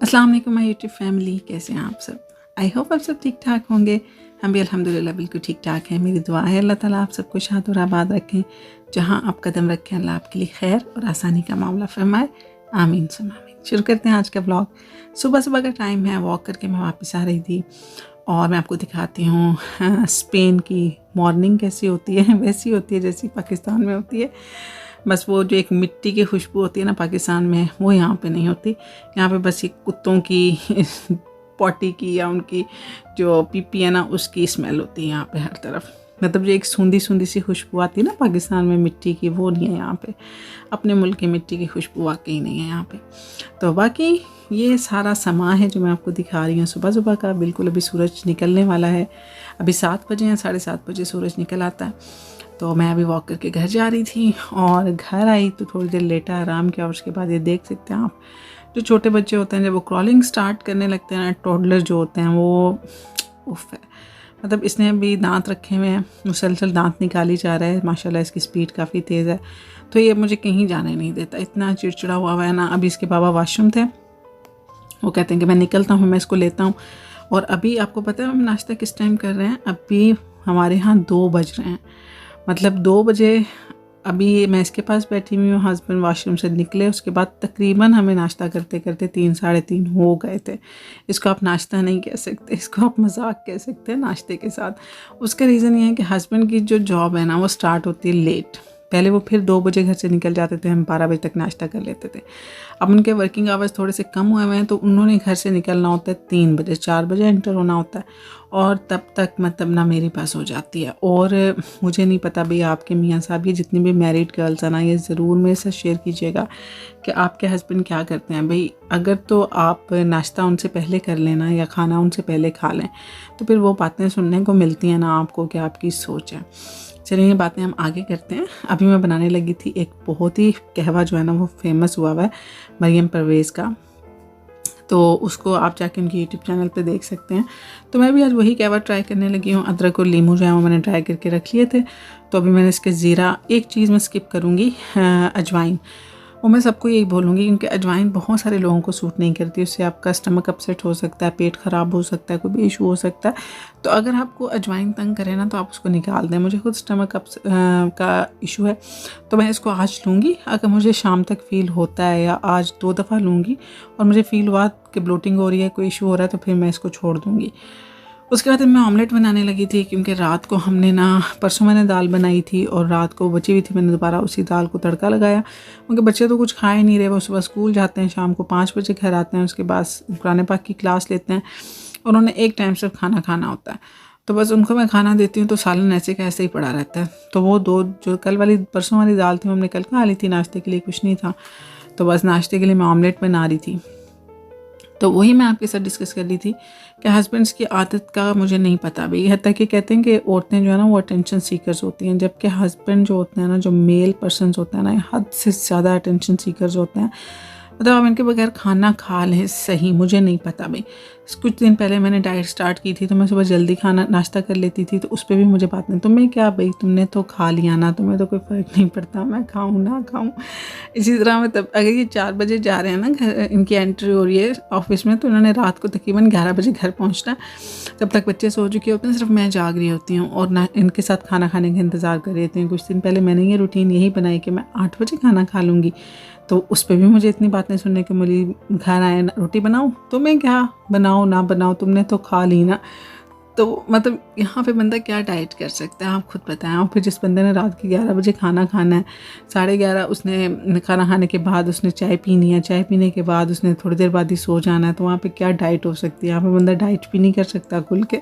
अस्सलाम वालेकुम my YouTube family, कैसे हैं आप सब। आई होप आप सब ठीक ठाक होंगे। हम भी अल्हम्दुलिल्लाह बिल्कुल ठीक ठाक हैं। मेरी दुआ है अल्लाह ताला आप सबको शाद और आबाद रखें। जहां आप कदम रखें अल्लाह आपके लिए खैर और आसानी का मामला फरमाए। आमीन सुन आमीन। शुरू करते हैं आज का ब्लॉग। सुबह सुबह का टाइम है, वॉक करके मैं वापस आ रही थी और मैं आपको दिखाती हूँ स्पेन की मॉर्निंग कैसी होती है। वैसी होती है जैसी पाकिस्तान में होती है, बस वो जो एक मिट्टी की खुशबू होती है ना पाकिस्तान में, वो यहाँ पे नहीं होती। यहाँ पे बस ये कुत्तों की पॉटी की या उनकी जो पीपी है ना उसकी स्मेल होती है यहाँ पे हर तरफ। मतलब जो एक सूंधी सूंधी सी खुशबू आती है ना पाकिस्तान में मिट्टी की, वो नहीं है यहाँ पे। अपने मुल्क की मिट्टी की खुशबू वाकई नहीं है यहाँ पे। तो बाकी ये सारा समा है जो मैं आपको दिखा रही हूँ सुबह सुबह का। बिल्कुल अभी सूरज निकलने वाला है। अभी 7 बजे हैं, 7:30 बजे सूरज निकल आता है। तो मैं अभी वॉक करके घर जा रही थी और घर आई तो थोड़ी देर लेटा आराम किया। और उसके बाद ये देख सकते हैं आप, जो छोटे बच्चे होते हैं जब वो क्रॉलिंग स्टार्ट करने लगते हैं ना, टोडलर जो होते हैं वो उफ है। मतलब इसने अभी दांत रखे हुए हैं, मुसलसल दांत निकाली जा रहा है। माशाल्लाह इसकी स्पीड काफ़ी तेज़ है। तो ये मुझे कहीं जाने नहीं देता, इतना चिड़चिड़ा हुआ है ना। अभी इसके बाबा वॉशरूम थे, वो कहते हैं कि मैं निकलता हूँ, मैं इसको लेता हूँ। और अभी आपको पता है हम नाश्ता किस टाइम कर रहे हैं। अभी हमारे यहाँ 2 बज रहे हैं, मतलब 2 बजे अभी मैं इसके पास बैठी हुई हूँ। हस्बैंड वॉशरूम से निकले, उसके बाद तकरीबन हमें नाश्ता करते करते 3 साढ़े 3 हो गए थे। इसको आप नाश्ता नहीं कह सकते, इसको आप मजाक कह सकते हैं नाश्ते के साथ। उसका रीज़न ये है कि हस्बैंड की जो जॉब है ना वो स्टार्ट होती है लेट। पहले वो फिर 2 बजे घर से निकल जाते थे, हम 12 बजे तक नाश्ता कर लेते थे। अब उनके वर्किंग आवर्स थोड़े से कम हुए हैं तो उन्होंने घर से निकलना होता है 3 बजे, 4 बजे एंटर होना होता है। और तब तक मतलब ना मेरे पास हो जाती है। और मुझे नहीं पता भाई आपके मियाँ साहब, ये जितनी भी मैरिड गर्ल्स हैं ना, ये ज़रूर मेरे साथ शेयर कीजिएगा कि आपके हस्बैंड क्या करते हैं। भाई अगर तो आप नाश्ता उनसे पहले कर लेना या खाना उनसे पहले खा लें तो फिर वो बातें सुनने को मिलती हैं ना आपको कि आपकी सोच है। चलिए ये बातें हम आगे करते हैं। अभी मैं बनाने लगी थी एक बहुत ही कहवा जो है ना वो फेमस हुआ है मरियम परवेज़ का, तो उसको आप जाके उनकी यूट्यूब चैनल पे देख सकते हैं। तो मैं भी आज वही कहवा ट्राई करने लगी हूँ। अदरक और लीमू जो है वो मैंने ट्राई करके रख लिए थे। तो अभी मैंने इसके ज़ीरा, एक चीज़ मैं स्किप करूँगी, अजवाइन। वो मैं सबको यही बोलूँगी क्योंकि अजवाइन बहुत सारे लोगों को सूट नहीं करती। उससे आपका स्टमक अपसेट हो सकता है, पेट ख़राब हो सकता है, कोई भी इशू हो सकता है। तो अगर आपको अजवाइन तंग करे ना तो आप उसको निकाल दें। मुझे खुद स्टमक का इशू है तो मैं इसको आज लूँगी। अगर मुझे शाम तक फ़ील होता है या आज 2 दफ़ा लूँगी और मुझे फ़ील हुआ कि ब्लोटिंग हो रही है, कोई इशू हो रहा है, तो फिर मैं इसको छोड़ दूँगी। उसके बाद मैं ऑमलेट बनाने लगी थी क्योंकि रात को हमने ना, परसों मैंने दाल बनाई थी और रात को बची हुई थी। मैंने दोबारा उसी दाल को तड़का लगाया। उनके बच्चे तो कुछ खा ही नहीं रहे। वो सुबह स्कूल जाते हैं, शाम को 5 बजे घर आते हैं, उसके बाद कुरान पाक की क्लास लेते हैं। उन्होंने एक टाइम सिर्फ खाना खाना होता है। तो बस उनको मैं खाना देती हूँ तो सालन ऐसे का ऐसे ही पड़ा रहता है। तो वो 2 जो कल वाली परसों वाली दाल थी हमने कल खा ली थी, नाश्ते के लिए कुछ नहीं था। तो बस नाश्ते के लिए मैं ऑमलेट बना रही थी। तो वही मैं आपके साथ डिस्कस कर रही थी कि हस्बैंड्स की आदत का मुझे नहीं पता भाई। यहाँ तक कि कहते हैं कि औरतें जो है ना वो अटेंशन सीकर्स होती हैं, जबकि हस्बैंड जो होते हैं ना, जो मेल पर्सनस होते हैं ना, हद से ज़्यादा अटेंशन सीकर्स होते हैं। मतलब आप इनके बगैर खाना खा लें सही, मुझे नहीं पता भाई। कुछ दिन पहले मैंने डाइट स्टार्ट की थी तो मैं सुबह जल्दी खाना नाश्ता कर लेती थी, तो उस पर भी मुझे बात नहीं। तुम्हें क्या भाई, तुमने तो खा लिया ना, तुम्हें तो कोई फ़र्क नहीं पड़ता मैं खाऊँ ना खाऊँ। इसी तरह मतलब अगर ये 4 बजे जा रहे हैं ना घर, इनकी एंट्री हो रही है ऑफिस में, तो इन्होंने रात को तकरीबन 11 बजे घर पहुँचना है। तब तक बच्चे सो चुके होते हैं, सिर्फ मैं जाग रही होती हूँ और ना इनके साथ खाना खाने का इंतज़ार कर रही होती हूँ। कुछ दिन पहले मैंने ये रूटीन यही बनाई कि मैं 8 बजे खाना खा लूँगी। तो उस पर भी मुझे इतनी बातें सुनने को मिली, घर आए ना रोटी बनाऊँ, तो मैं क्या बनाऊँ ना बनाऊँ, तुमने तो खा ली ना। तो मतलब यहाँ पे बंदा क्या डाइट कर सकता है, आप खुद बताएं। और फिर जिस बंदे ने रात के 11 बजे खाना खाना है, 11:30 उसने खाना खाने के बाद उसने चाय पीनी है, चाय पीने के बाद उसने थोड़ी देर बाद ही सो जाना है, तो वहाँ पे क्या डाइट हो सकती है। यहाँ पे बंदा डाइट भी नहीं कर सकता खुल के।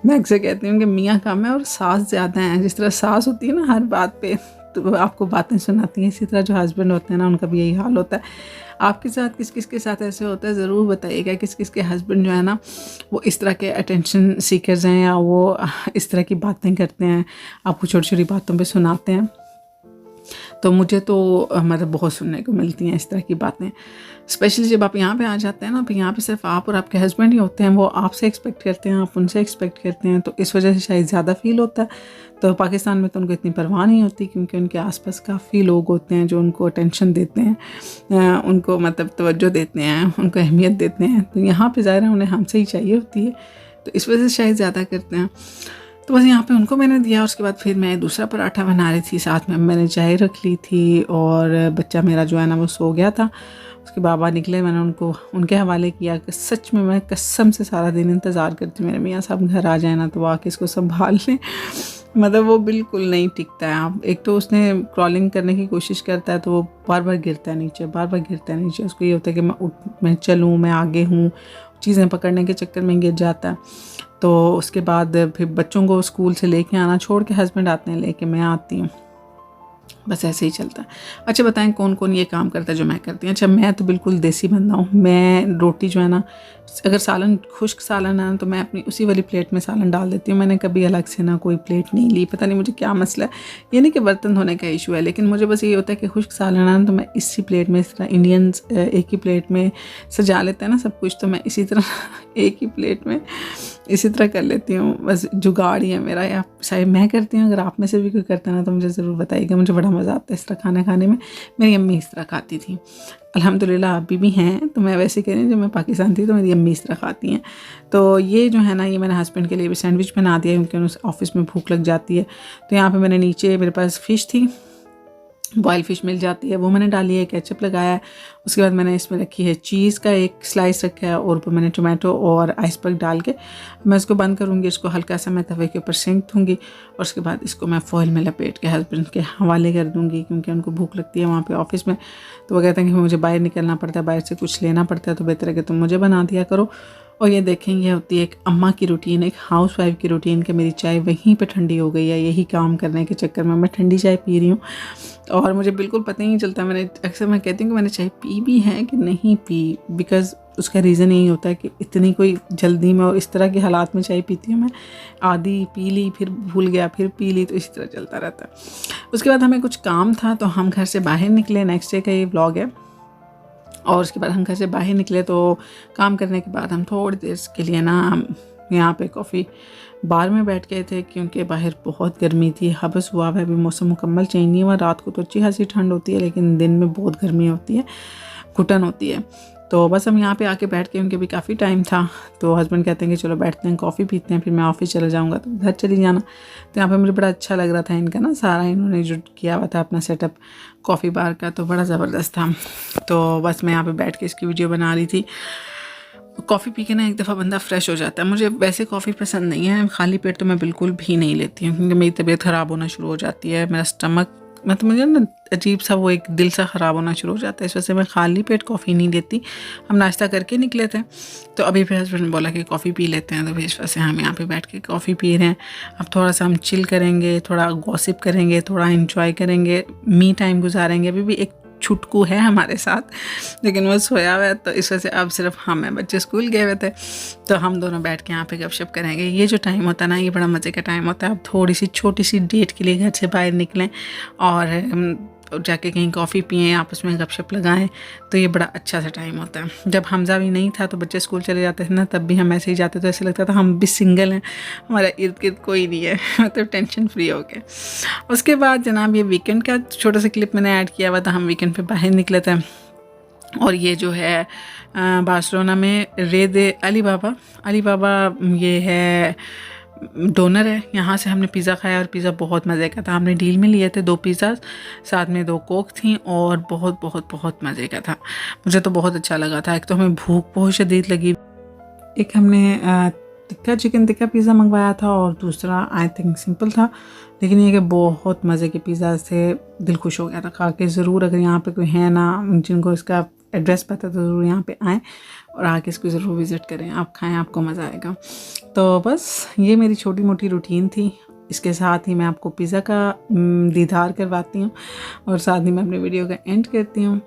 मैं अक्सर कहती हूँ कि मियाँ कम है और सास ज़्यादा हैं। जिस तरह सास होती है ना हर बात पे तो आपको बातें सुनाती हैं, इसी तरह जो हस्बैंड होते हैं ना उनका भी यही हाल होता है। आपके साथ किस किस के साथ ऐसे होता है ज़रूर बताइएगा। किस किस के हस्बैंड जो है ना वो इस तरह के अटेंशन सीकर्स हैं या वो इस तरह की बातें करते हैं, आपको छोटी छोटी बातों पे सुनाते हैं। तो मुझे तो मतलब बहुत सुनने को मिलती हैं इस तरह की बातें, स्पेशली जब आप यहाँ पे आ जाते हैं ना। तो यहाँ पे सिर्फ आप और आपके हस्बैंड ही होते हैं, वो आपसे एक्सपेक्ट करते हैं, आप उनसे एक्सपेक्ट करते हैं, तो इस वजह से शायद ज़्यादा फील होता है। तो पाकिस्तान में तो उनको इतनी परवाह नहीं होती, क्योंकि उनके आसपास काफ़ी लोग होते हैं जो उनको अटेंशन देते हैं, उनको मतलब तवज्जो देते हैं, उनको अहमियत देते हैं। तो यहाँ पे ज़ाहिर है उन्हें हमसे ही चाहिए होती है, तो इस वजह से शायद ज़्यादा करते हैं। तो बस यहाँ पे उनको मैंने दिया। उसके बाद फिर मैं दूसरा पराठा बना रही थी, साथ में मैंने चाय रख ली थी, और बच्चा मेरा जो है ना वो सो गया था। उसके बाबा निकले, मैंने उनको उनके हवाले किया कि सच में मैं कसम से सारा दिन इंतज़ार करती हूँ मेरे मियाँ साहब घर आ जाए ना, तो वो आके इसको संभाल लें। मतलब वो बिल्कुल नहीं टिकता है। आप एक तो उसने क्रॉलिंग करने की कोशिश करता है तो वो बार बार गिरता है नीचे, बार बार गिरता है नीचे। उसको ये होता है कि मैं चलूँ, मैं आगे हूँ, चीज़ें पकड़ने के चक्कर में गिर जाता है। तो उसके बाद फिर बच्चों को स्कूल से लेके आना, छोड़ के हस्बैंड आते हैं, लेके मैं आती हूँ, बस ऐसे ही चलता है। अच्छा बताएं कौन कौन ये काम करता है जो मैं करती हूँ। अच्छा मैं तो बिल्कुल देसी बंदा हूँ। मैं रोटी जो है ना, अगर सालन खुश्क सालन है तो मैं अपनी उसी वाली प्लेट में सालन डाल देती हूँ। मैंने कभी अलग से ना कोई प्लेट नहीं ली, पता नहीं मुझे क्या मसला है। ये नहीं कि बर्तन धोने का इशू है, लेकिन मुझे बस ये होता है कि खुश्क सालन है तो मैं इसी प्लेट में, इस तरह इंडियंस एक ही प्लेट में सजा लेते हैं ना सब कुछ, तो मैं इसी तरह एक ही प्लेट में इसी तरह कर लेती हूँ। बस जुगाड़ ही है मेरा, या शायद मैं करती हूँ। अगर आप में से भी कोई करता है ना तो मुझे ज़रूर बताइएगा, मुझे बड़ा मज़ा आता है इस तरह खाना खाने में। मेरी अम्मी इस तरह खाती थी, अल्हम्दुलिल्लाह अभी भी हैं। तो मैं वैसे कह रही हूँ, जब मैं पाकिस्तान थी तो मेरी अम्मी इस तरह खाती हैं। तो ये जो है ना, ये मैंने हस्बैंड के लिए भी सैंडविच बना दिया, क्योंकि उन्हें ऑफिस में भूख लग जाती है। तो यहाँ पर मैंने नीचे, मेरे पास फ़िश थी, बॉयल फ़िश मिल जाती है, वो मैंने डाली है, केचप लगाया है। उसके बाद मैंने इसमें रखी है चीज़ का एक स्लाइस रखा है, और ऊपर मैंने टोमेटो और आइसबर्ग डाल के मैं इसको बंद करूँगी। इसको हल्का सा मैं तवे के ऊपर सेंक दूँगी, और उसके बाद इसको मैं फॉइल में लपेट के हस्बैंड के हवाले कर दूँगी, क्योंकि उनको भूख लगती है वहाँ पे ऑफिस में। तो वो कहते हैं कि मुझे बाहर निकलना पड़ता है, बाहर से कुछ लेना पड़ता है, तो बेहतर है कि तुम मुझे बना दिया करो। और ये देखें, ये होती है एक अम्मा की रूटीन, एक हाउस वाइफ की रूटीन, कि मेरी चाय वहीं पे ठंडी हो गई है। यही काम करने के चक्कर में मैं ठंडी चाय पी रही हूँ, और मुझे बिल्कुल पता ही नहीं चलता। मैंने अक्सर मैं कहती हूँ कि मैंने चाय पी भी है कि नहीं पी, बिकॉज़ उसका रीज़न यही होता है कि इतनी कोई जल्दी में और इस तरह के हालात में चाय पीती हूँ मैं। आधी पी ली, फिर भूल गया, फिर पी ली, तो इसी तरह चलता रहता है। उसके बाद हमें कुछ काम था, तो हम घर से बाहर निकले। नेक्स्ट डे का ये व्लॉग है। और उसके बाद हम घर से बाहर निकले, तो काम करने के बाद हम थोड़ी देर के लिए ना यहाँ पे कॉफ़ी बार में बैठ गए थे, क्योंकि बाहर बहुत गर्मी थी। हबस हुआ है, अभी मौसम मुकम्मल चेंज नहीं हुआ। रात को तो अच्छी खासी ठंड होती है, लेकिन दिन में बहुत गर्मी होती है, घुटन होती है। तो बस हम यहाँ पे आके बैठ के, उनके भी काफ़ी टाइम था, तो हस्बैंड कहते हैं कि चलो बैठते हैं, कॉफ़ी पीते हैं, फिर मैं ऑफिस चला जाऊँगा, तो घर चली जाना। तो यहाँ पे मुझे बड़ा अच्छा लग रहा था इनका ना, सारा इन्होंने जो किया हुआ था अपना सेटअप कॉफ़ी बार का, तो बड़ा ज़बरदस्त था। तो बस मैं यहाँ पे बैठ के इसकी वीडियो बना रही थी। कॉफ़ी पी के ना एक दफ़ा बंदा फ्रेश हो जाता है। मुझे वैसे कॉफ़ी पसंद नहीं है, खाली पेट तो मैं बिल्कुल भी नहीं लेती हूँ, क्योंकि मेरी तबीयत ख़राब होना शुरू हो जाती है, मेरा स्टमक मतलब मुझे ना अजीब सा वो एक दिल सा ख़राब होना शुरू हो जाता है। इस वजह से मैं खाली पेट कॉफ़ी नहीं लेती। हम नाश्ता करके निकले थे, तो अभी फिर हस्बैंड ने बोला कि कॉफ़ी पी लेते हैं, तो फिर इस वजह से हम यहाँ पे बैठ के कॉफ़ी पी रहे हैं। अब थोड़ा सा हम चिल करेंगे, थोड़ा गॉसिप करेंगे, थोड़ा इंजॉय करेंगे, मी टाइम गुजारेंगे। अभी भी एक छुटकू है हमारे साथ, लेकिन वो सोया हुआ है, तो इस वजह से अब सिर्फ हम हैं, बच्चे स्कूल गए हुए थे, तो हम दोनों बैठ के यहाँ पे गपशप करेंगे। ये जो टाइम होता है ना, ये बड़ा मज़े का टाइम होता है। अब थोड़ी सी छोटी सी डेट के लिए घर से बाहर निकलें और जाके कहीं कॉफ़ी पिएँ, आपस में गपशप लगाएं, तो ये बड़ा अच्छा सा टाइम होता है। जब हमज़ा भी नहीं था तो बच्चे स्कूल चले जाते थे ना, तब भी हम ऐसे ही जाते, तो ऐसे लगता था हम भी सिंगल हैं, हमारा इर्द गिर्द कोई नहीं है, मतलब टेंशन फ्री हो गए। उसके बाद जनाब ये वीकेंड का छोटा सा क्लिप मैंने ऐड किया हुआ था। हम वीकेंड पे बाहर निकले थे, और ये जो है बार्सिलोना में रेद अली बाबा ये है डोनर है। यहाँ से हमने पिज़्ज़ा खाया, और पिज़्ज़ा बहुत मज़े का था। हमने डील में लिए थे 2 पिज़्ज़ा, साथ में 2 कोक थी, और बहुत बहुत बहुत मज़े का था। मुझे तो बहुत अच्छा लगा था। एक तो हमें भूख बहुत शदीद लगी। एक हमने चिकन टिक्का पिज़्ज़ा मंगवाया था, और दूसरा आई थिंक सिंपल था, लेकिन ये कि बहुत मज़े के पिज़्ज़ा से दिल खुश हो गया था खा के। ज़रूर अगर यहाँ पे कोई है ना जिनको इसका एड्रेस पता, तो ज़रूर यहाँ पे आएँ और आके इसको ज़रूर विज़िट करें, आप खाएं, आपको मज़ा आएगा। तो बस ये मेरी छोटी मोटी रूटीन थी। इसके साथ ही मैं आपको पिज़्ज़ा का दीदार करवाती हूँ, और साथ ही मैं अपनी वीडियो का एंड करती हूँ।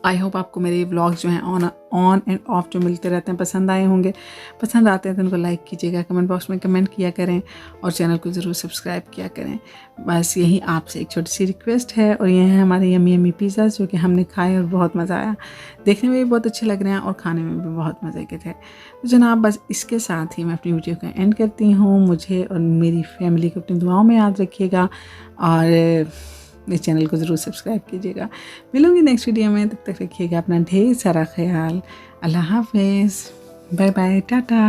आई होप आपको मेरे व्लॉग्स जो हैं ऑन एंड ऑफ जो मिलते रहते हैं पसंद आए होंगे। पसंद आते हैं तो उनको लाइक कीजिएगा, कमेंट बॉक्स में कमेंट किया करें और चैनल को ज़रूर सब्सक्राइब किया करें। बस यही आपसे एक छोटी सी रिक्वेस्ट है। और ये हैं हमारे यमी यमी पिज़्ज़ाज़ जो कि हमने खाए और बहुत मज़ा आया, देखने में भी बहुत अच्छे लग रहे हैं और खाने में भी बहुत मज़े के थे। तो जनाब बस इसके साथ ही मैं अपनी वीडियो का एंड करती हूँ। मुझे और मेरी फैमिली को अपनी दुआओं में याद रखिएगा और इस चैनल को ज़रूर सब्सक्राइब कीजिएगा। मिलूँगी नेक्स्ट वीडियो में, तब तक रखिएगा अपना ढेर सारा ख्याल। अल्लाह हाफ़िज़, बाय बाय, टाटा।